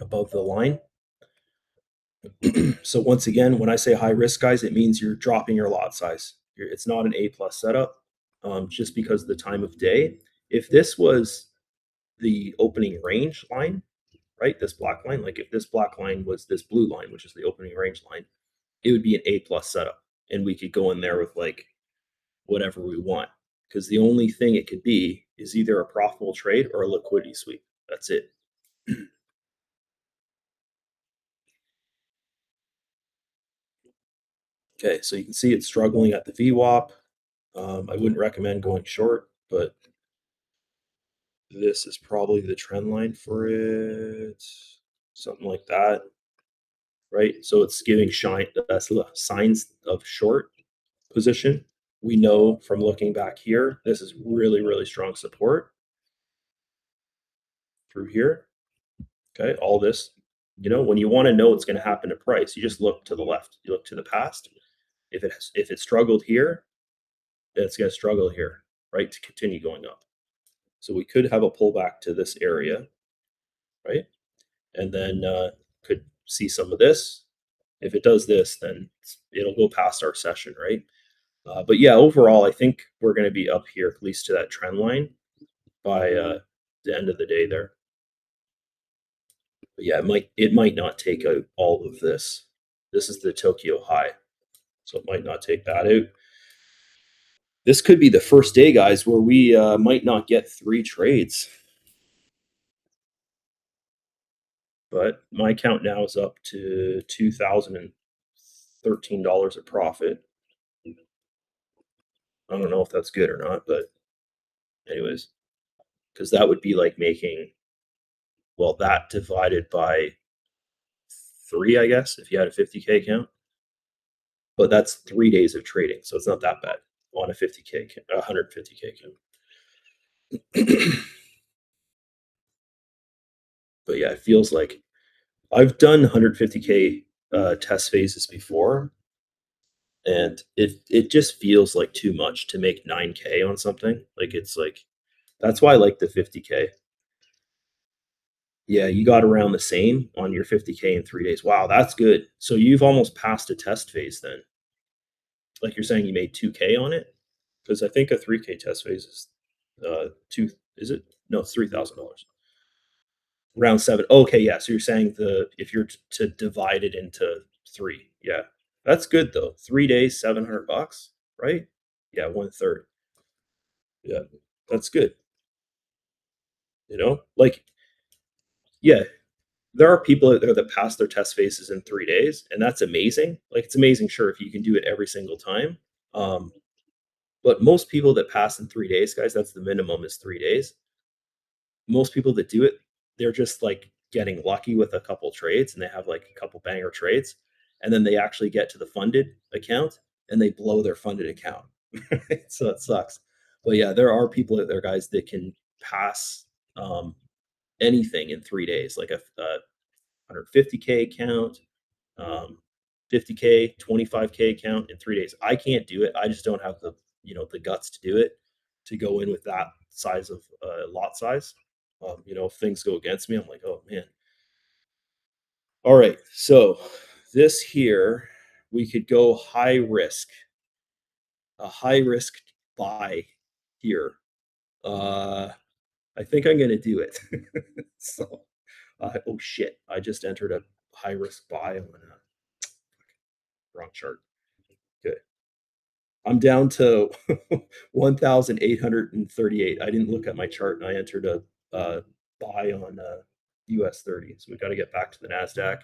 above the line. So once again, when I say high risk, guys, it means you're dropping your lot size. It's not an A plus setup, just because of the time of day. If this was the opening range line, right, this black line, like if this black line was this blue line, which is the opening range line, it would be an A plus setup, and we could go in there with like whatever we want. Because the only thing it could be is either a profitable trade or a liquidity sweep. That's it. Okay, so you can see it's struggling at the VWAP. I wouldn't recommend going short, but this is probably the trend line for it, something like that, right? So it's giving signs of short position. We know from looking back here, this is really, really strong support through here. Okay, all this, when you want to know what's going to happen to price, you just look to the left. You look to the past. If it struggled here, then it's going to struggle here, right, to continue going up. So we could have a pullback to this area, right, and then could see some of this. If it does this, then it'll go past our session, right? But yeah, overall, I think we're going to be up here at least to that trend line by the end of the day there. But yeah, it might not take out all of this. This is the Tokyo high, so it might not take that out. This could be the first day, guys, where we might not get 3 trades. But my count now is up to $2,013 of profit. I don't know if that's good or not, but anyways, because that would be like making, well, that divided by 3, I guess, if you had a 50K account. But that's 3 days of trading, so it's not that bad on a 50K, 150K account. But yeah, it feels like I've done 150K test phases before, and it just feels like too much to make 9K on something. Like it's like that's why I like the 50K. Yeah, you got around the same on your 50K in 3 days. Wow, that's good. So you've almost passed a test phase then. Like you're saying you made 2K on it? Because I think a 3K test phase is two, is it? No, it's $3,000. Round seven. Okay, yeah. So you're saying the if you're to divide it into 3. Yeah. That's good though. 3 days, $700, right? Yeah, one third. Yeah. That's good. Like, yeah, there are people out there that pass their test phases in 3 days, and that's amazing. Like, it's amazing, sure, if you can do it every single time. Um, but most people that pass in 3 days, guys, that's the minimum is 3 days. Most people that do it, they're just like getting lucky with a couple trades, and they have like a couple banger trades, and then they actually get to the funded account and they blow their funded account. So it sucks. But yeah, there are people out there, guys, that can pass um, anything in 3 days, like a 150K account, um, 50K, 25K account in 3 days. I can't do it. I just don't have the guts to do it, to go in with that size of lot size. If things go against me, I'm like, oh man. All right, so this here, we could go high risk, a high risk buy here. Uh, I think I'm gonna do it. So, oh shit, I just entered a high risk buy on a wrong chart. Good. I'm down to 1,838. I didn't look at my chart, and I entered a buy on US30. So we got to get back to the NASDAQ.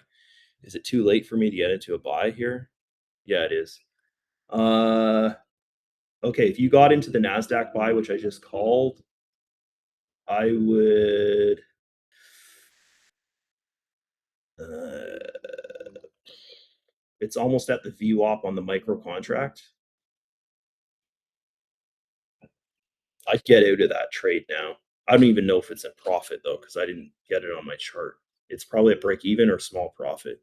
Is it too late for me to get into a buy here? Yeah, it is. Uh, okay, if you got into the NASDAQ buy, which I just called, I would. Uh, it's almost at the VWAP on the micro contract. I'd get out of that trade now. I don't even know if it's a profit though, because I didn't get it on my chart. It's probably a break even or small profit,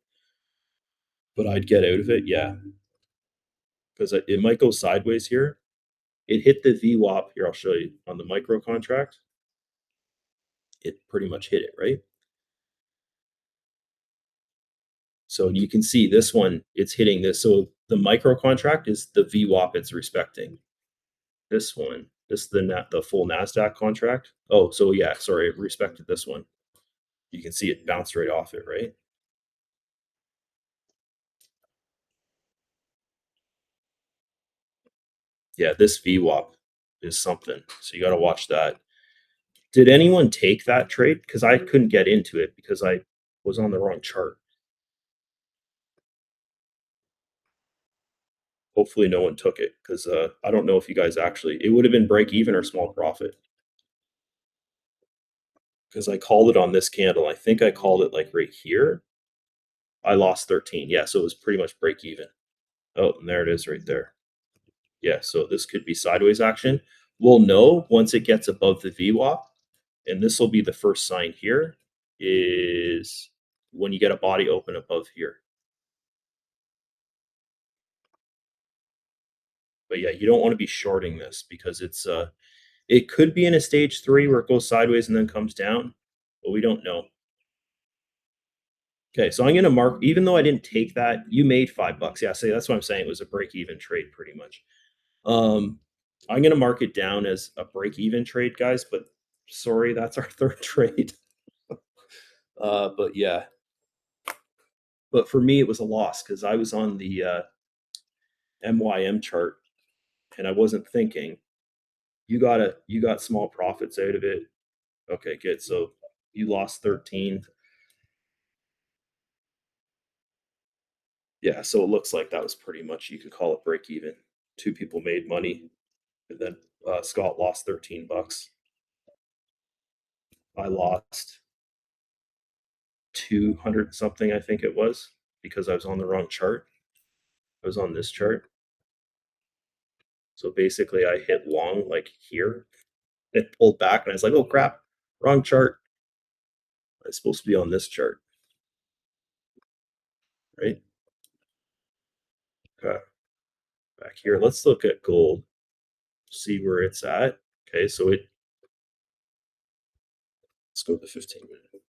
but I'd get out of it. Yeah, because it might go sideways here. It hit the VWAP here. I'll show you on the micro contract. It pretty much hit it, right? So you can see this one, it's hitting this. So the micro contract is the VWAP it's respecting. This one, this is the full NASDAQ contract. Oh, so yeah, sorry, it respected this one. You can see it bounced right off it, right? Yeah, this VWAP is something. So you got to watch that. Did anyone take that trade? Because I couldn't get into it because I was on the wrong chart. Hopefully, no one took it because I don't know if you guys actually. It would have been break even or small profit because I called it on this candle. I think I called it like right here. I lost 13. Yeah, so it was pretty much break even. Oh, and there it is right there. Yeah, so this could be sideways action. We'll know once it gets above the VWAP, and this will be the first sign here, is when you get a body open above here. But yeah, you don't want to be shorting this because it could be in a stage 3 where it goes sideways and then comes down, but we don't know. Okay, so I'm gonna mark, even though I didn't take that, you made $5. Yeah, so that's what I'm saying. It was a break-even trade pretty much. Um, I'm gonna mark it down as a break-even trade, guys, but sorry, that's our third trade. But yeah. But for me, it was a loss because I was on the MYM chart and I wasn't thinking. You got small profits out of it. Okay, good. So you lost 13. Yeah, so it looks like that was pretty much, you could call it break even. Two people made money, and then Scott lost $13. I lost 200 something, I think it was, because I was on the wrong chart. I was on this chart. So basically, I hit long like here. It pulled back, and I was like, "Oh crap, wrong chart. I'm supposed to be on this chart, right?" Okay, back here. Let's look at gold. See where it's at. Okay, so let's go to the 15-minute.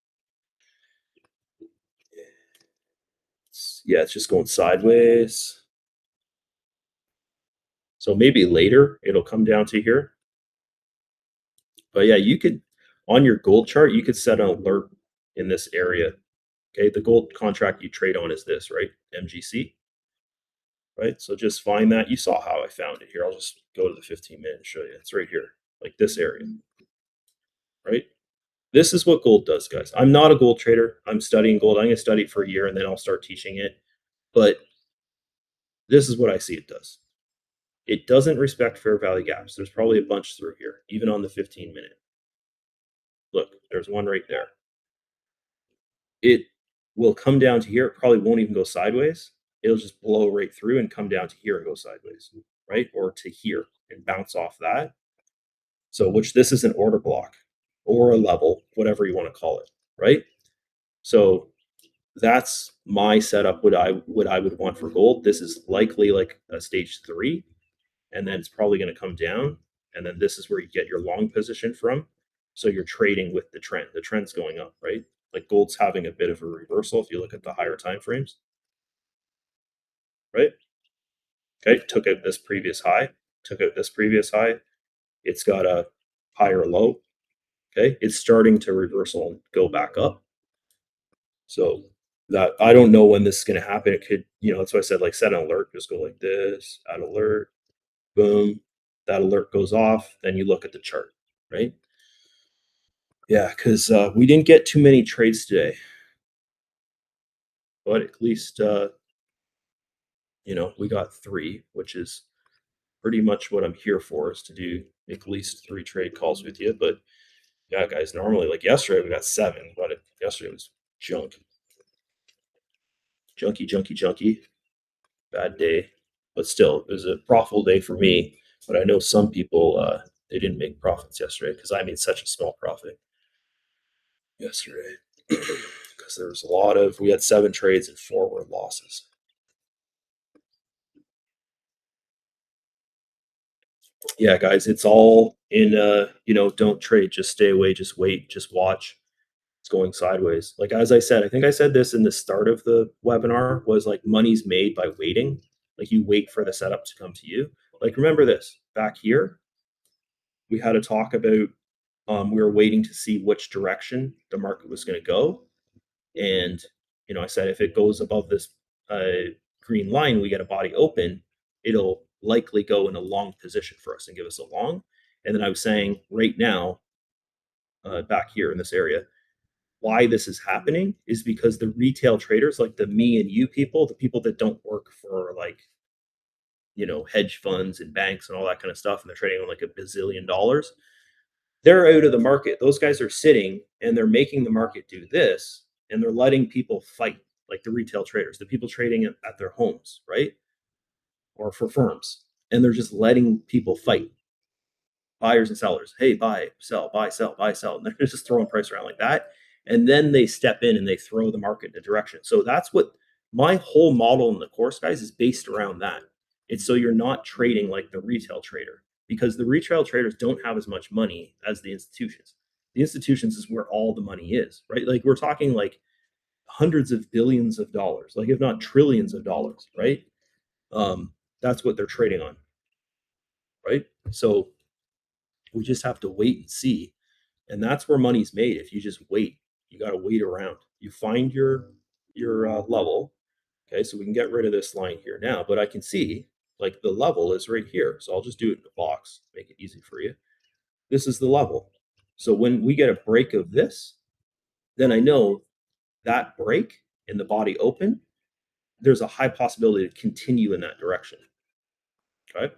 Yeah, it's just going sideways. So maybe later it'll come down to here. But yeah, you could, on your gold chart, you could set an alert in this area. Okay, the gold contract you trade on is this, right? MGC, right? So just find that. You saw how I found it here. I'll just go to the 15-minute and show you. It's right here, like this area, right? This is what gold does, guys. I'm not a gold trader. I'm studying gold. I'm going to study it for a year and then I'll start teaching it. But this is what I see it does. It doesn't respect fair value gaps. There's probably a bunch through here, even on the 15-minute. Look, there's one right there. It will come down to here. It probably won't even go sideways. It'll just blow right through and come down to here and go sideways, right? Or to here and bounce off that. So, which this is an order block or a level, whatever you want to call it, right? So that's my setup. What I would want for gold. This is likely like a stage 3, and then it's probably going to come down, and then this is where you get your long position from. So you're trading with the trend. The trend's going up, right? Like gold's having a bit of a reversal if you look at the higher time frames, right? Okay, took out this previous high, took out this previous high. It's got a higher low. Okay, it's starting to reversal and go back up. So that, I don't know when this is going to happen. It could, that's why I said like set an alert. Just go like this, add alert, boom. That alert goes off. Then you look at the chart, right? Yeah, because we didn't get too many trades today, but at least we got three, which is pretty much what I'm here for, is to do at least three trade calls with you. But yeah, guys, normally like yesterday we got seven, but yesterday was junk, junky, bad day. But still, it was a profitable day for me. But I know some people they didn't make profits yesterday because I made such a small profit yesterday because there was a lot of we had seven trades and four were losses. Yeah, guys, it's all in don't trade, just stay away, just wait, just watch. It's going sideways. Like as I said, I think I said this in the start of the webinar was like money's made by waiting. Like you wait for the setup to come to you. Like remember this, back here, we had a talk about we were waiting to see which direction the market was going to go. And I said if it goes above this green line, we get a body open, it'll likely go in a long position for us and give us a long. And then I was saying right now, back here in this area, why this is happening is because the retail traders, like the me and you people, the people that don't work for like hedge funds and banks and all that kind of stuff, and they're trading on like a bazillion dollars, they're out of the market. Those guys are sitting and they're making the market do this, and they're letting people fight, like the retail traders, the people trading at their homes, right? Or for firms. And they're just letting people fight, buyers and sellers. Hey, buy, sell, buy, sell, buy, sell. And they're just throwing price around like that. And then they step in and they throw the market in a direction. So that's what my whole model in the course, guys, is based around that. It's so you're not trading like the retail trader, because the retail traders don't have as much money as the institutions. The institutions is where all the money is, right? Like we're talking like hundreds of billions of dollars, like if not trillions of dollars, right? That's what they're trading on, right? So we just have to wait and see. And that's where money's made. If you just wait, you got to wait around. You find your level. Okay, so we can get rid of this line here now, but I can see like the level is right here. So I'll just do it in a box, make it easy for you. This is the level. So when we get a break of this, then I know that break in the body open, there's a high possibility to continue in that direction. Okay,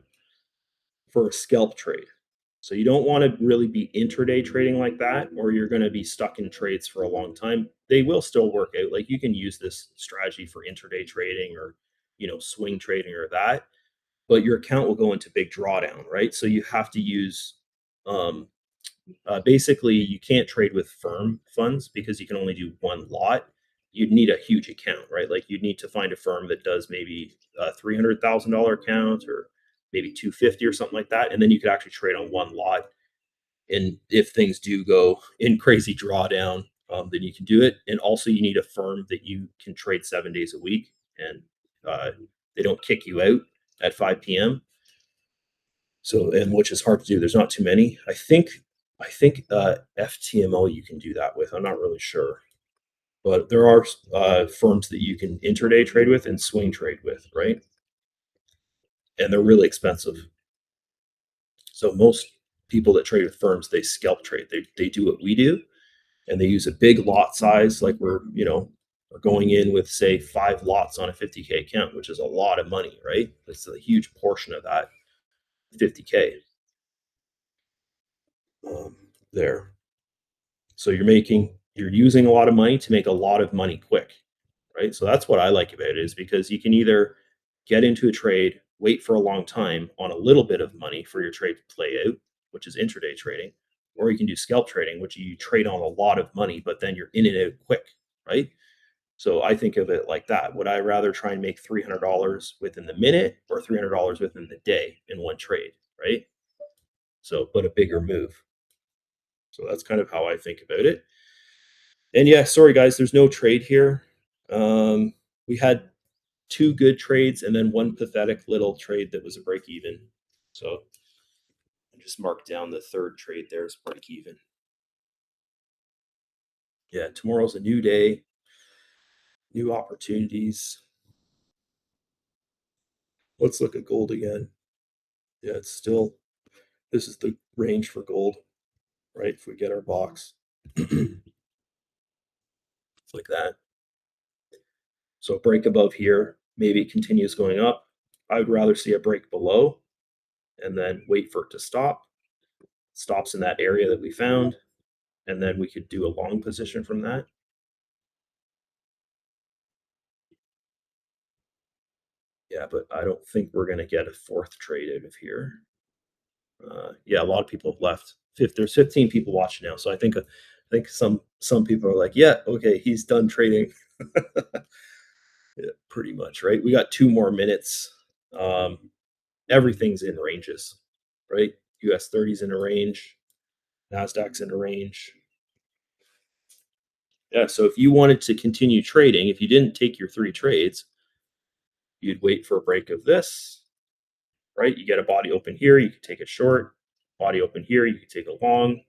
for a scalp trade. So you don't want to really be intraday trading like that, or you're going to be stuck in trades for a long time. They will still work out. Like you can use this strategy for intraday trading or, swing trading or that, but your account will go into big drawdown, right? So you have to use, basically, you can't trade with firm funds because you can only do one lot. You'd need a huge account, right? Like you'd need to find a firm that does maybe a $300,000 account or maybe 250 or something like that, and then you could actually trade on one lot. And if things do go in crazy drawdown, then you can do it. And also, you need a firm that you can trade 7 days a week, and uh, they don't kick you out at 5 p.m. So, and which is hard to do. There's not too many. I think FTMO you can do that with. I'm not really sure, but there are firms that you can intraday trade with and swing trade with, right? And they're really expensive. So most people that trade with firms, they scalp trade. They do what we do, and they use a big lot size. Like we're going in with say 5 lots on a 50K account, which is a lot of money, right? It's a huge portion of that 50K um, there. So you're using a lot of money to make a lot of money quick, right? So that's what I like about it, is because you can either get into a trade, wait for a long time on a little bit of money for your trade to play out, which is intraday trading, or you can do scalp trading, which you trade on a lot of money, but then you're in and out quick, right? So I think of it like that. Would I rather try and make $300 within the minute or $300 within the day in one trade, right? So, but a bigger move. So that's kind of how I think about it. And yeah, sorry guys, there's no trade here. We had two good trades and then one pathetic little trade that was a break even. So I just marked down the third trade there as break even. Yeah, tomorrow's a new day, new opportunities. Let's look at gold again. Yeah, it's still, this is the range for gold, right? If we get our box. like that. So a break above here, maybe it continues going up. I would rather see a break below and then wait for it to stop. Stops in that area that we found, and then we could do a long position from that. Yeah, but I don't think we're gonna get a fourth trade out of here. Yeah, a lot of people have left. There's 15 people watching now, so I think some people are like, yeah, okay, he's done trading. Yeah, pretty much, right? We got 2 more minutes. Um, everything's in ranges, right? US30's in a range, Nasdaq's in a range. Yeah, so if you wanted to continue trading, if you didn't take your 3 trades, you'd wait for a break of this, right? You get a body open here, you could take it short. Body open here, you could take it long.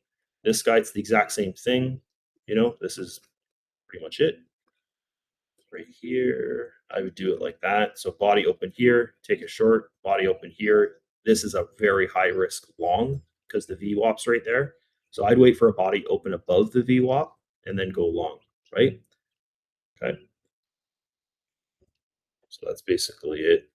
This guy, it's the exact same thing. This is pretty much it. Right here, I would do it like that. So body open here, take it short, body open here. This is a very high risk long because the VWAP's right there. So I'd wait for a body open above the VWAP and then go long, right? Okay. So that's basically it.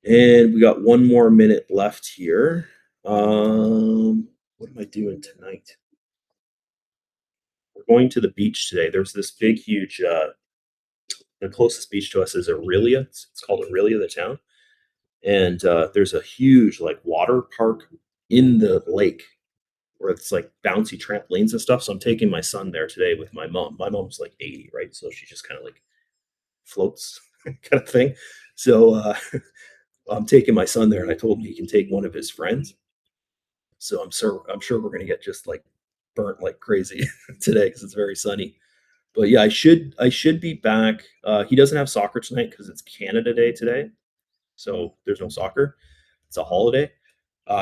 And we got 1 more minute left here. What am I doing tonight? We're going to the beach today. There's this big, huge, the closest beach to us is Aurelia. It's called Aurelia, the town. And there's a huge, like, water park in the lake where it's like bouncy trampolines and stuff. So I'm taking my son there today with my mom. My mom's like 80, right? So she just kind of like floats kind of thing. So I'm taking my son there, and I told him he can take one of his friends. So I'm sure we're gonna get just like burnt like crazy today because it's very sunny. But yeah, I should be back. He doesn't have soccer tonight because it's Canada Day today, so there's no soccer. It's a holiday.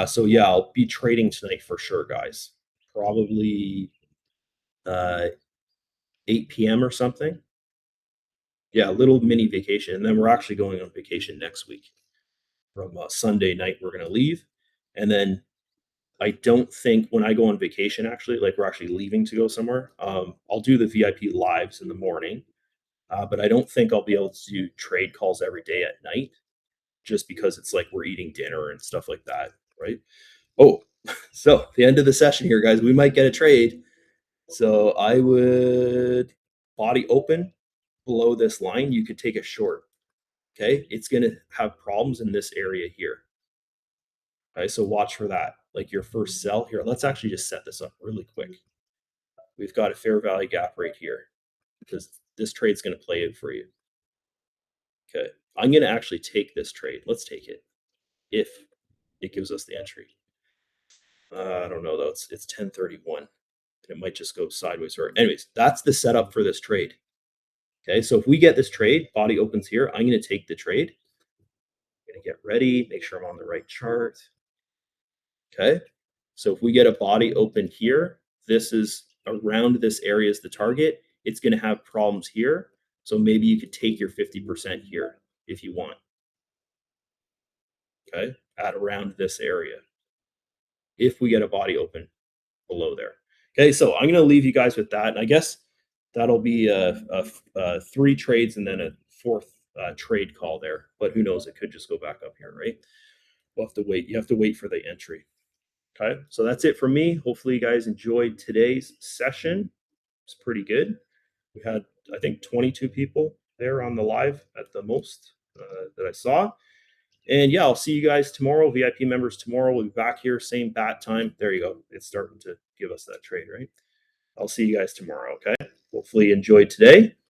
So yeah, I'll be trading tonight for sure, guys. Probably uh, 8 p.m. or something. Yeah, a little mini vacation, and then we're actually going on vacation next week. From Sunday night, we're gonna leave, and then I don't think when I go on vacation, actually, like we're actually leaving to go somewhere, I'll do the VIP lives in the morning, but I don't think I'll be able to do trade calls every day at night just because it's like we're eating dinner and stuff like that, right? Oh, so the end of the session here, guys, we might get a trade. So I would body open below this line. You could take a short. Okay. It's going to have problems in this area here. Okay. So watch for that. Like your first sell here. Let's actually just set this up really quick. We've got a fair value gap right here because this trade's going to play out for you. Okay. I'm going to actually take this trade. Let's take it if it gives us the entry. I don't know though. It's 1031. It might just go sideways. Or anyways, that's the setup for this trade. Okay, so if we get this trade, body opens here. I'm going to take the trade. I'm going to get ready, make sure I'm on the right chart. Okay, so if we get a body open here, this is around this area is the target. It's going to have problems here. So maybe you could take your 50% here if you want. Okay, at around this area. If we get a body open below there. Okay, so I'm going to leave you guys with that. And I guess that'll be 3 trades and then a fourth trade call there. But who knows? It could just go back up here, right? We'll have to wait. You have to wait for the entry. Okay, so that's it from me. Hopefully, you guys enjoyed today's session. It's pretty good. We had, I think, 22 people there on the live at the most that I saw. And yeah, I'll see you guys tomorrow. VIP members tomorrow. We'll be back here, same bat time. There you go. It's starting to give us that trade, right? I'll see you guys tomorrow. Okay. Hopefully you enjoyed today.